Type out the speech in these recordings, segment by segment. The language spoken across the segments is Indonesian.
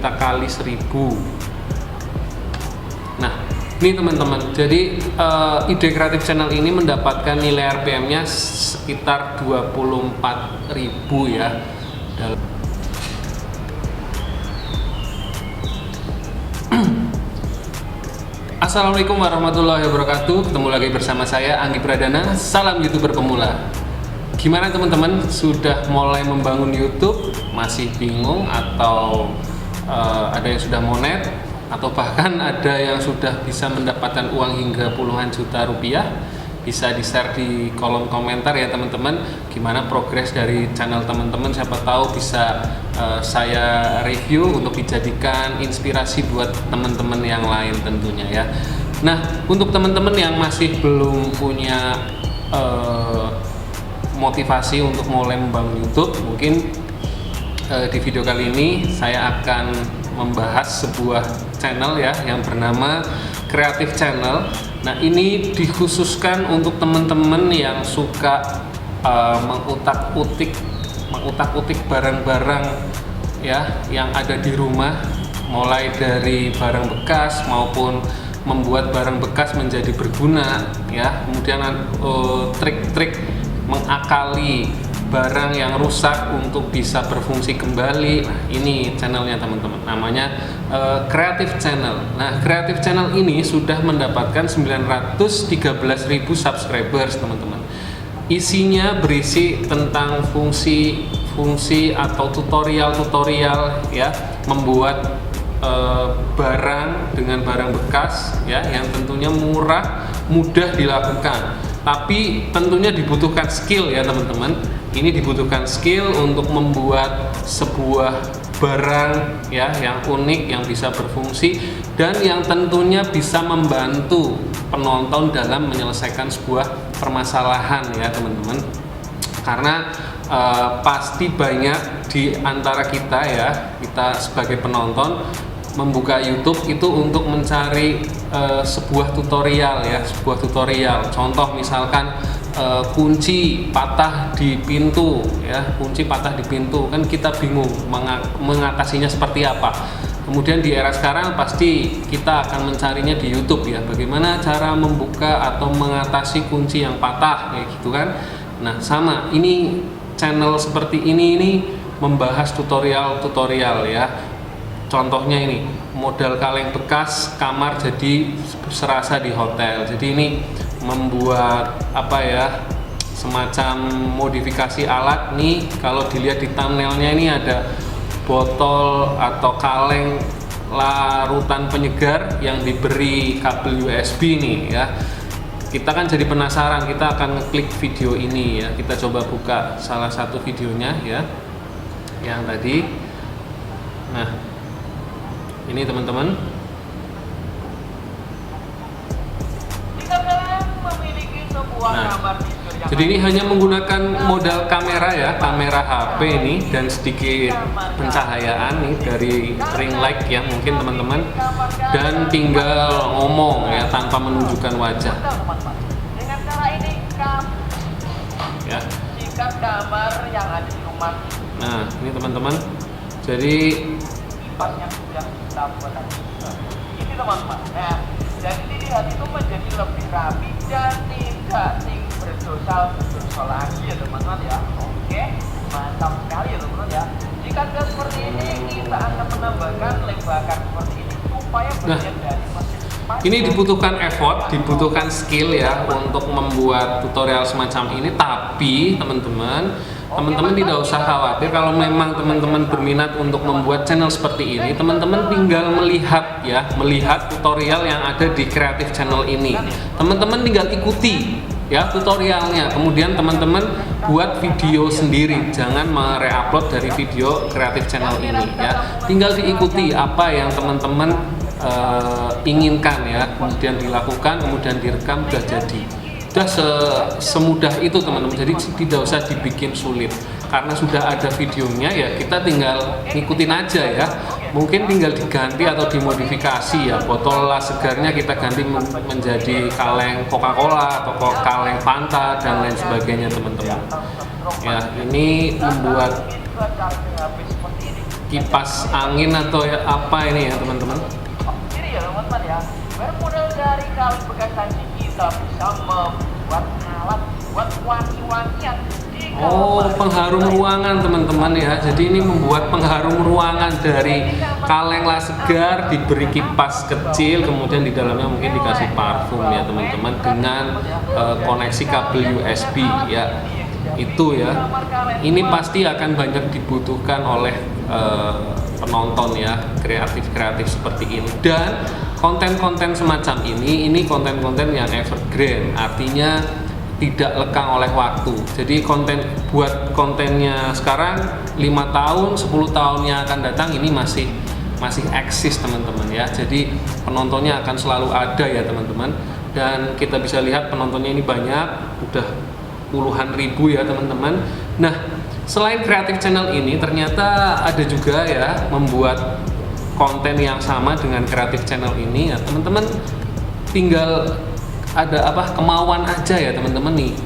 kita kali 1000. Nah, ini teman-teman, jadi ide kreatif channel ini mendapatkan nilai RPM-nya sekitar 24.000 ya. Assalamualaikum warahmatullahi wabarakatuh. Ketemu lagi bersama saya Anggi Pradana. Salam YouTuber pemula. Gimana teman-teman? Sudah mulai membangun YouTube? Masih bingung atau ada yang sudah monet? Atau bahkan ada yang sudah bisa mendapatkan uang hingga puluhan juta rupiah? Bisa di-share di kolom komentar ya teman-teman, gimana progres dari channel teman-teman. Siapa tahu bisa saya review untuk dijadikan inspirasi buat teman-teman yang lain tentunya ya. Nah, untuk teman-teman yang masih belum punya motivasi untuk mulai membangun YouTube, mungkin di video kali ini saya akan membahas sebuah channel ya yang bernama Creative Channel. Nah, ini dikhususkan untuk teman-teman yang suka mengutak-utik barang-barang ya yang ada di rumah, mulai dari barang bekas maupun membuat barang bekas menjadi berguna ya. Kemudian trik-trik mengakali barang yang rusak untuk bisa berfungsi kembali. Nah, ini channelnya teman-teman, namanya Creative Channel. Nah, Creative Channel ini sudah mendapatkan 913.000 subscribers teman-teman. Isinya berisi tentang fungsi atau tutorial ya, membuat barang dengan barang bekas ya, yang tentunya murah, mudah dilakukan. Tapi tentunya dibutuhkan skill ya teman-teman. Ini dibutuhkan skill untuk membuat sebuah barang ya yang unik, yang bisa berfungsi dan yang tentunya bisa membantu penonton dalam menyelesaikan sebuah permasalahan ya teman-teman. Karena pasti banyak di antara kita ya, kita sebagai penonton membuka YouTube itu untuk mencari sebuah tutorial ya, sebuah tutorial. Contoh misalkan kunci patah di pintu ya, kunci patah di pintu, kan kita bingung mengatasinya seperti apa. Kemudian di era sekarang pasti kita akan mencarinya di YouTube ya, bagaimana cara membuka atau mengatasi kunci yang patah kayak gitu kan. Nah, sama ini channel seperti ini membahas tutorial ya. Contohnya ini modal kaleng bekas kamar jadi serasa di hotel. Jadi ini membuat apa ya, semacam modifikasi alat nih. Kalau dilihat di thumbnailnya ini ada botol atau kaleng larutan penyegar yang diberi kabel USB nih ya. Kita kan jadi penasaran, kita akan ngeklik video ini ya. Kita coba buka salah satu videonya ya, yang tadi. Nah, ini teman-teman. Nah, jadi ini hanya menggunakan modal kamera ya, kamera HP ini dan sedikit pencahayaan nih dari ring light ya mungkin teman-teman, dan tinggal ngomong ya tanpa menunjukkan wajah. Dengan cara ini Ya. sikat gambar yang ada di rumah. Nah, ini teman-teman. Jadi Kipasnya sudah kita buat ini teman-teman. Nah, jadi dilihat itu menjadi lebih rapi dan tidak berdosa lagi ya teman-teman ya. Oke, mantap sekali ya teman-teman ya. Jika sudah seperti ini, kita akan menambahkan lembakan seperti ini supaya bagian dari mesin ini dibutuhkan effort, dibutuhkan skill ya untuk membuat tutorial semacam ini. Tapi teman-teman tidak usah khawatir kalau memang teman-teman berminat untuk membuat channel seperti ini. Teman-teman tinggal melihat tutorial yang ada di Creative Channel ini. Teman-teman tinggal ikuti ya tutorialnya, kemudian teman-teman buat video sendiri, jangan mereupload dari video Creative Channel ini ya. Tinggal diikuti apa yang teman-teman inginkan ya, kemudian dilakukan, kemudian direkam, udah jadi. Udah semudah itu teman-teman. Jadi tidak usah dibikin sulit, karena sudah ada videonya ya, kita tinggal ngikutin aja ya. Mungkin tinggal diganti atau dimodifikasi ya, botol segarnya kita ganti menjadi kaleng Coca-Cola atau kaleng Fanta dan lain sebagainya teman-teman ya. Ini membuat kipas angin atau ya, apa ini ya teman-teman. Jadi ya teman-teman ya, bermodal dari kaleng bekas tadi kita bisa membuat alat buat wangi-wangian di pengharum ruangan teman-teman ya. Jadi ini membuat pengharum ruangan dari kaleng las segar, diberi kipas kecil, kemudian di dalamnya mungkin dikasih parfum ya teman-teman, dengan koneksi kabel USB ya. Itu ya, ini pasti akan banyak dibutuhkan oleh penonton ya, kreatif seperti ini. Dan konten-konten semacam ini konten-konten yang evergreen, artinya tidak lekang oleh waktu. Jadi buat kontennya sekarang 5 tahun, 10 tahun yang akan datang ini masih eksis teman-teman ya. Jadi penontonnya akan selalu ada ya teman-teman. Dan kita bisa lihat penontonnya ini banyak, udah puluhan ribu ya teman-teman. Nah, selain kreatif channel ini ternyata ada juga ya membuat konten yang sama dengan kreatif channel ini ya teman-teman. Tinggal ada kemauan aja ya teman-teman nih.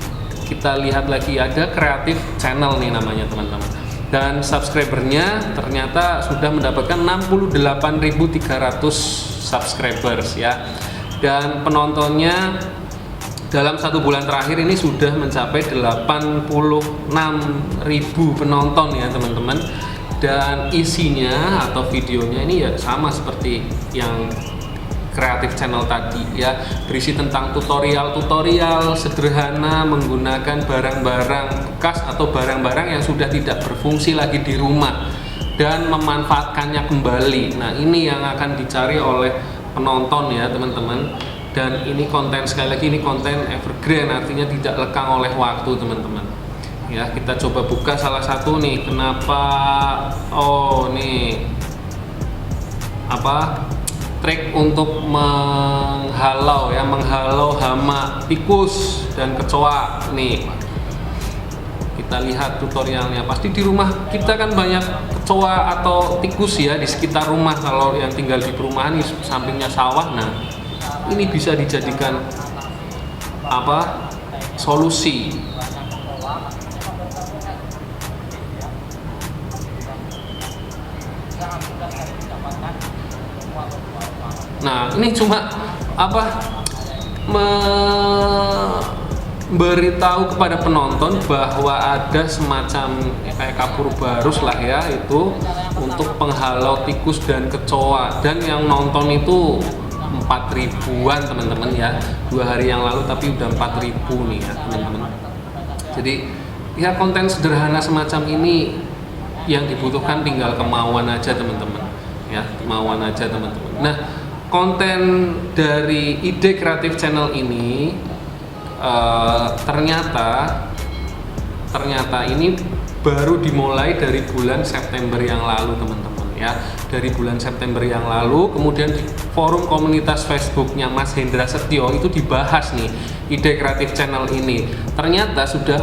Kita lihat lagi, ada kreatif channel nih namanya teman-teman. Dan subscribernya ternyata sudah mendapatkan 68.300 subscribers ya. Dan penontonnya dalam 1 bulan terakhir ini sudah mencapai 86.000 penonton ya teman-teman. Dan isinya atau videonya ini ya sama seperti yang kreatif channel tadi ya, berisi tentang tutorial sederhana menggunakan barang-barang bekas atau barang-barang yang sudah tidak berfungsi lagi di rumah dan memanfaatkannya kembali. Nah, ini yang akan dicari oleh penonton ya teman-teman. Dan ini konten, sekali lagi ini konten evergreen, artinya tidak lekang oleh waktu teman-teman ya. Kita coba buka salah satu nih. Kenapa nih trik untuk menghalau hama tikus dan kecoa nih. Kita lihat tutorialnya. Pasti di rumah kita kan banyak kecoa atau tikus ya di sekitar rumah. Kalau yang tinggal di perumahan, di sampingnya sawah. Nah, ini bisa dijadikan solusi. Nah, ini cuma memberitahu kepada penonton bahwa ada semacam kayak kapur barus lah ya, itu untuk penghalau tikus dan kecoa. Dan yang nonton itu 4.000-an teman-teman ya, 2 hari yang lalu, tapi udah 4.000 nih ya teman-teman. Jadi ya konten sederhana semacam ini yang dibutuhkan tinggal kemauan aja teman-teman ya, kemauan aja teman-teman. Nah, konten dari ide kreatif channel ini ternyata ini baru dimulai dari bulan September yang lalu teman-teman ya. Dari bulan September yang lalu, kemudian di forum komunitas Facebooknya Mas Hendra Setio itu dibahas nih ide kreatif channel ini. Ternyata sudah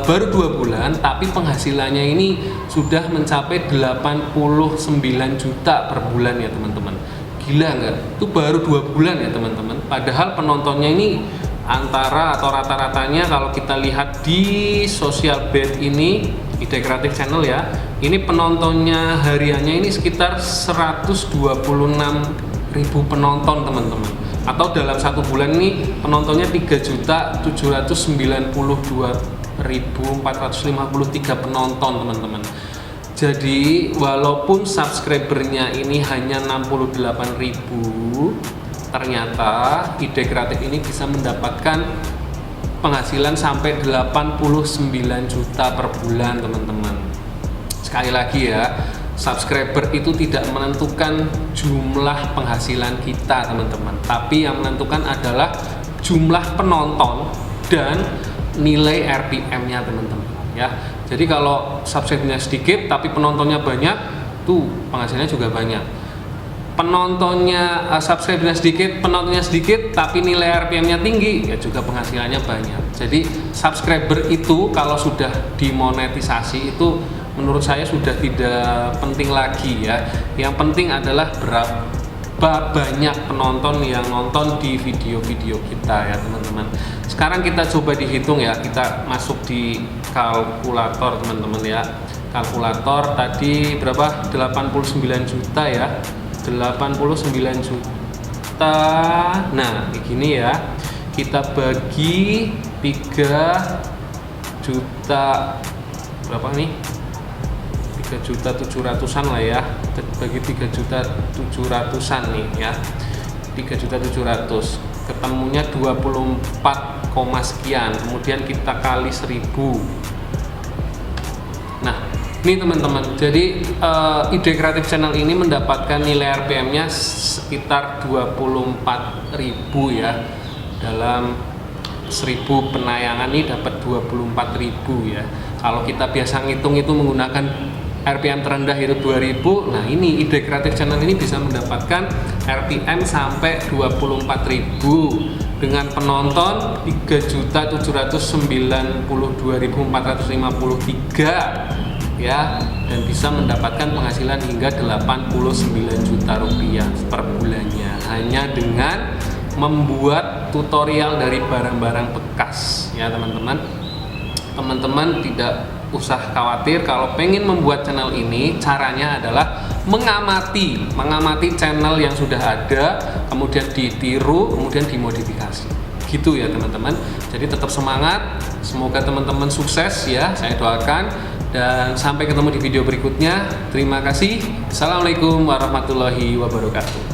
baru 2 bulan, tapi penghasilannya ini sudah mencapai 89 juta per bulan ya teman-teman. Gila nggak? Itu baru 2 bulan ya teman-teman. Padahal penontonnya ini antara atau rata-ratanya kalau kita lihat di social bed ini, ide kreatif channel ya, ini penontonnya hariannya ini sekitar 126.000 penonton teman-teman. Atau dalam 1 bulan ini penontonnya 3.792.453 penonton teman-teman. Jadi walaupun subscribernya ini hanya 68.000, ternyata ide kreatif ini bisa mendapatkan penghasilan sampai 89 juta per bulan teman-teman. Sekali lagi ya, subscriber itu tidak menentukan jumlah penghasilan kita teman-teman, tapi yang menentukan adalah jumlah penonton dan nilai RPM-nya teman-teman ya. Jadi kalau subscribernya sedikit tapi penontonnya banyak, tuh penghasilannya juga banyak. Penontonnya subscribernya sedikit, penontonnya sedikit tapi nilai RPM-nya tinggi, ya juga penghasilannya banyak. Jadi subscriber itu kalau sudah dimonetisasi itu menurut saya sudah tidak penting lagi ya. Yang penting adalah berapa banyak penonton yang nonton di video-video kita ya teman-teman. Sekarang kita coba dihitung ya, kita masuk di kalkulator teman-teman ya. kalkulator tadi berapa, 89 juta ya, 89 juta. Nah begini ya, kita bagi 3 juta berapa nih, 3.700.000-an lah ya, bagi 3.700.000-an nih ya, 3.700.000 ketemunya 24, sekian, kemudian kita kali 1000. Nah ini teman-teman, jadi Ide Kreatif Channel ini mendapatkan nilai RPM nya sekitar 24.000 ya, dalam 1000 penayangan ini dapat 24.000 ya. Kalau kita biasa ngitung itu menggunakan RPM terendah itu 2000, nah ini Ide Kreatif Channel ini bisa mendapatkan RPM sampai 24.000 dengan penonton 3.792.453 ya, dan bisa mendapatkan penghasilan hingga 89 juta rupiah per bulannya hanya dengan membuat tutorial dari barang-barang bekas ya teman-teman. Teman-teman tidak usah khawatir kalau pengen membuat channel ini. Caranya adalah mengamati channel yang sudah ada, kemudian ditiru, kemudian dimodifikasi gitu ya teman-teman. Jadi tetap semangat, semoga teman-teman sukses ya, saya doakan, dan sampai ketemu di video berikutnya. Terima kasih. Assalamualaikum warahmatullahi wabarakatuh.